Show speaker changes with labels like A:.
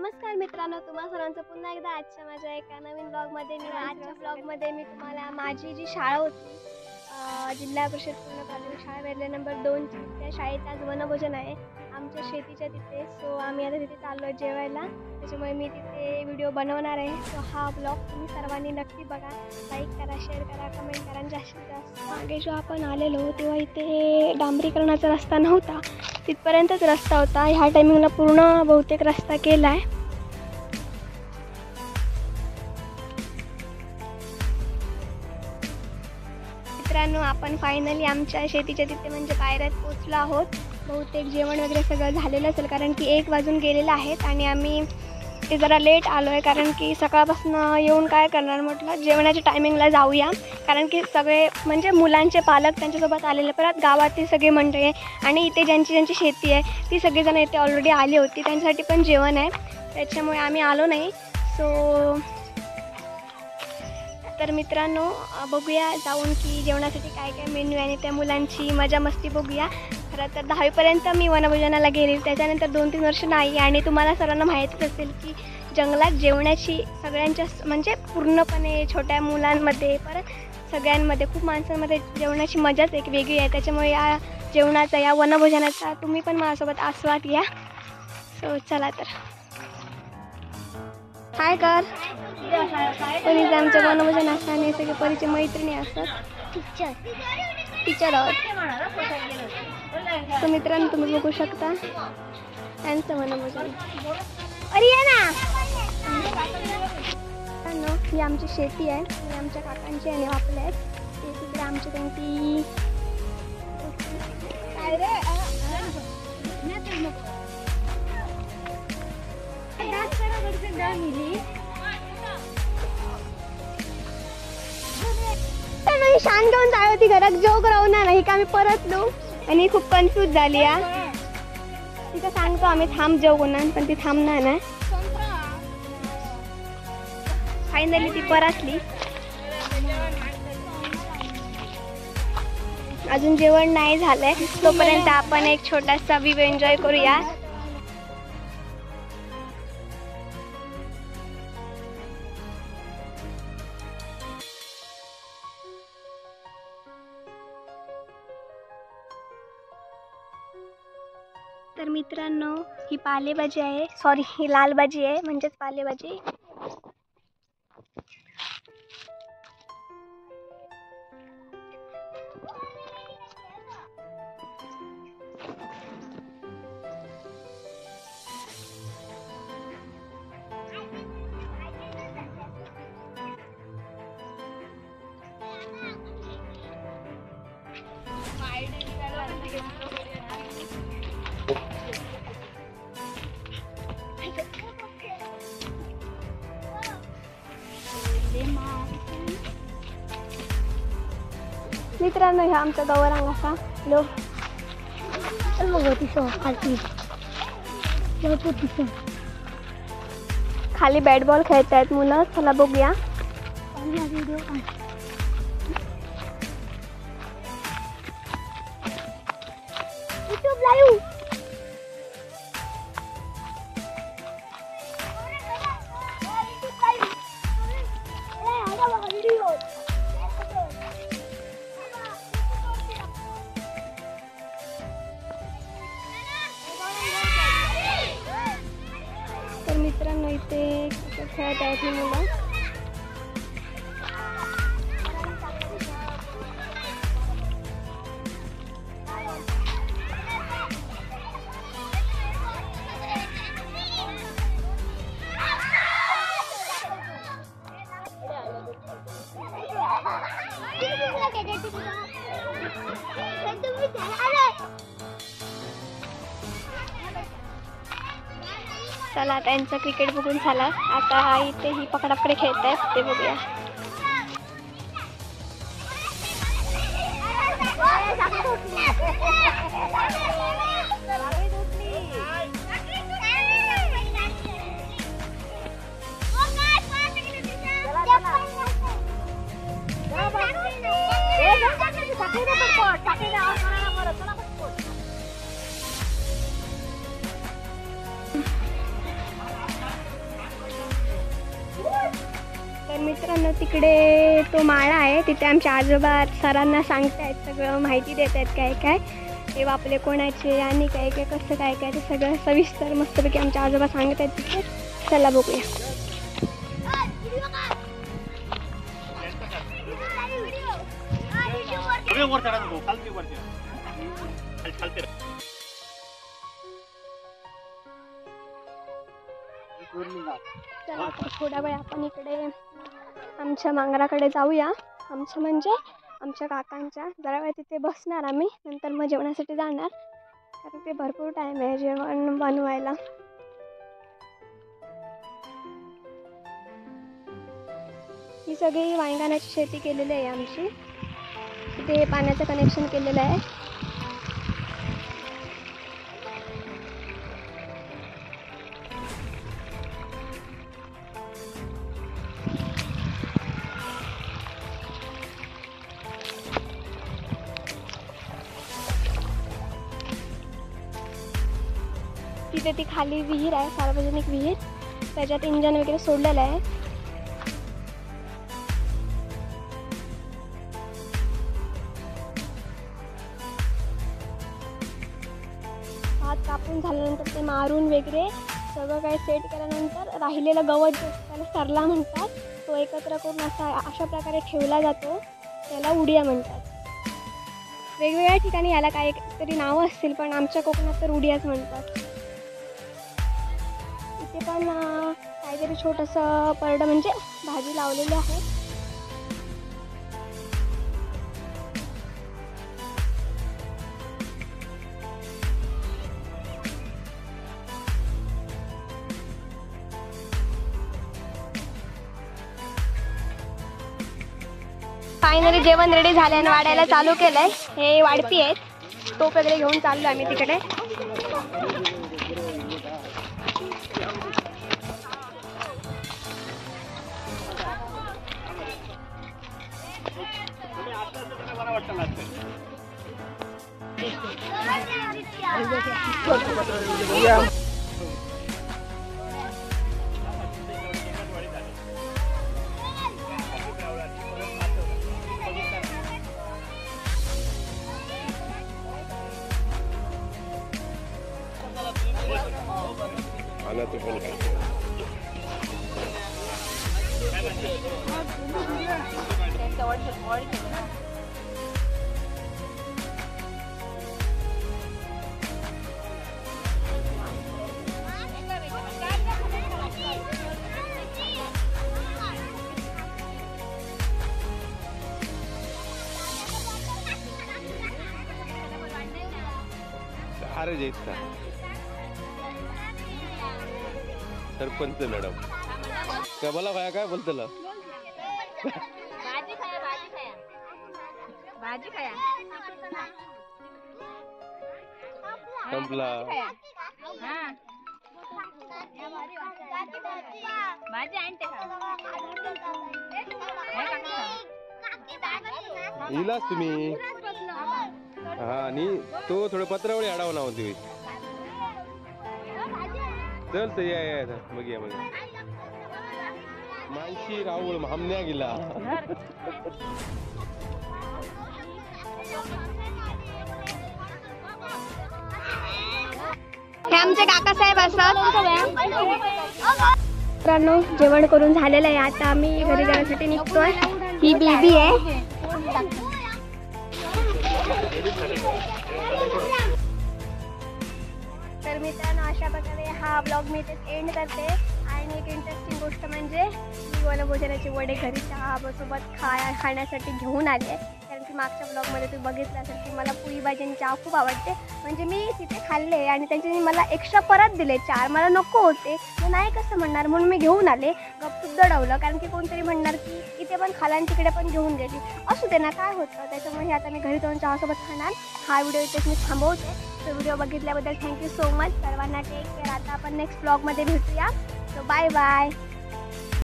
A: नमस्कार मित्रांनो, तुम्हा सर्वांचं पुन्हा एकदा आजच्या माझ्या एका नवीन ब्लॉगमध्ये आजच्या ब्लॉगमध्ये मी तुम्हाला माझी जी शाळा होती जिल्हा परिषद पूर्ण प्राथमिक शाळा वेरले नंबर 2 त्या शाळेत आज वनभोजन आहे आमच्या शेतीच्या तिथे. सो आम्ही आता तिथे चाललो जेवायला, त्याच्यामुळे मी तिथे व्हिडिओ बनवणार आहे. सो हा ब्लॉग तुम्ही सर्वांनी नक्की बघा, लाईक करा, शेअर करा, कमेंट करा. जास्तीत जास्त मागे जो आपण आलेलो तेव्हा इथे डांबरीकरणाचा रस्ता नव्हता, तिथपर्यंतच रस्ता होता. ह्या टायमिंगला पूर्ण बहुतेक रस्ता केला आहे. मित्रांनो, आपण फायनली आमच्या शेतीच्या तिथे म्हणजे पायऱ्यात पोचलो आहोत. बहुतेक जेवण वगैरे सगळं झालेलं असेल, कारण की 1 वाजून गेलेलं आहेत आणि आम्ही ते जरा लेट आलो आहे, कारण की सकाळपासून येऊन काय करणार म्हटलं जेवणाच्या टायमिंगला जाऊया, कारण की सगळे म्हणजे मुलांचे पालक त्यांच्यासोबत आलेले, परत गावातील सगळे मंडळी आणि इथे ज्यांची शेती आहे ती सगळेजण इथे ऑलरेडी आली होती, त्यांच्यासाठी पण जेवण आहे, त्याच्यामुळे आम्ही आलो नाही. सो तर मित्रांनो, बघूया जाऊन की जेवणासाठी काय काय मेन्यू आहे आणि त्या मुलांची मजा मस्ती बघूया. खरं तर 10वीपर्यंत मी वनभोजनाला गेली, त्याच्यानंतर 2-3 वर्ष नाही. आणि तुम्हाला सर्वांना माहितीच असेल की जंगलात जेवणाची सगळ्यांच्या म्हणजे पूर्णपणे छोट्या मुलांमध्ये परत सगळ्यांमध्ये खूप माणसांमध्ये जेवणाची मजाच एक वेगळी आहे. त्याच्यामुळे या जेवणाचा या वनभोजनाचा तुम्ही पण माझ्यासोबत आस्वाद घ्या. सो चला तर हाय कर परीचं आमचं वनभोजन असतं आणि सगळे परीचे मैत्रिणी असतात, टीचर आहोत. तर मित्रांनो, तुम्ही बघू शकता यांचं वनभोजन. अरे या ना, ही आमची शेती आहे, ही आमच्या काकांची आणि आपल्या आहेत. ते तिकडे आमची त्यांची शान घेऊन जाय होती घरात, जोग राहणार नाही का. आम्ही परतलो आणि खूप कन्फ्यूज झाली. तिथं सांगतो आम्ही थांब जेव होणार, पण ती थांबणार नाही. फायनली ती परतली. अजून जेवण नाही झालंय, तोपर्यंत आपण एक छोटासा व्ह्यू एन्जॉय करूया. तर मित्रांनो, ही पालेभाजी आहे, सॉरी ही लाल भाजी आहे, म्हणजेच पालेभाजी. मित्रांनो, ह्या आमचा गौरांग असा खाली बॅट बॉल खेळत आहेत मुलं. चला बघूया. तर मित्रांनो, इथे खेळत आहेत ही मुलं. चला, त्यांचं क्रिकेट बघून झाला, आता इथे ही पकडापकडे खेळत आहेत, ते बघूया. मित्रांनो तिकडे तो माळा आहे, तिथे आमच्या आजोबा सरांना सांगतायत, सगळं माहिती देत आहेत काय काय हे आपले कोणाचे आणि काय काय कसं काय काय ते सगळं सविस्तर मस्तपैकी आमच्या आजोबा सांगत आहेत तिथे. चला बघूया. चला थोडा वेळ आपण इकडे आमच्या मांगराकडे जाऊया. आमच्या म्हणजे आमच्या काकांच्या. जरा वेळ तिथे बसणार आम्ही, नंतर मग जेवणासाठी जाणार, कारण ते भरपूर टाईम आहे जेवण बनवायला. ही सगळी वांगणाची शेती केलेली आहे आमची. तिथे पाण्याचं कनेक्शन केलेलं आहे. तिथे ती खाली विहीर आहे, सार्वजनिक विहीर, त्याच्यात इंजन वगैरे सोडलेलं आहे. भात कापून झाल्यानंतर ते मारून वगैरे सगळं काही सेट केल्यानंतर राहिलेलं गवत जे त्याला सरला म्हणतात, तो एकत्र करून अशा प्रकारे ठेवला जातो, त्याला उडिया म्हणतात. वेगवेगळ्या ठिकाणी याला काहीतरी नावं असतील, पण आमच्या कोकणात तर उडियाच म्हणतात. इथे पण काहीतरी छोटंसं परडं म्हणजे भाजी लावलेली आहे. फायनली जेवण रेडी झालं आणि वाढायला चालू केलंय. हे वाढपी आहेत, टोप वगैरे घेऊन चाललो आम्ही तिकडे.
B: अरे जैसा सरपंच मॅडम काय बोला भाया, काय बोलतो
C: भाजी खाया
B: संपला.
C: भाजी आणते
B: इलाच तुम्ही. हा आणि तो थोडं पत्रावळी आडावं नाव होती. चल तर या मग या मग मानशी राहुल हमन्या गेला.
A: हे आमचे काकासाहेब असतात. मित्रांनो जेवण करून झालेलं आहे, आता आम्ही घरी जाण्यासाठी निघतोय. ही बेबी आहे. तर मित्रांनो अशा प्रकारे हा ब्लॉग मी इथेच एंड करते. आणि एक इंटरेस्टिंग गोष्ट म्हणजे मी वनभोजनाचे वडे घरी चहासोबत खाण्यासाठी घेऊन आले. कारण की मागच्या ब्लॉगमध्ये तुम्ही बघितलं असेल की मला पुरी भाजी आणि चहा खूप आवडते. म्हणजे मी तिथे खाल्ले आणि त्यांच्यानी मला एक्स्ट्रा परत दिले 4. मला नको होते, मी नाही कसं म्हणणार, म्हणून मी घेऊन आले. गपचूप दडवलं, कारण की कोणतरी म्हणणार की इथे पण खाला आणि तिकडे पण घेऊन गेली. असू दे ना, काय होतं. त्याच्यामुळे आता मी घरी जाऊन चहासोबत खाणार. हा व्हिडिओ इथेच मी थांबवते. तो व्हिडिओ बघितल्याबद्दल थँक्यू सो मच. सर्वांना टेक केअर. आता आपण नेक्स्ट ब्लॉगमध्ये भेटूया. So bye bye.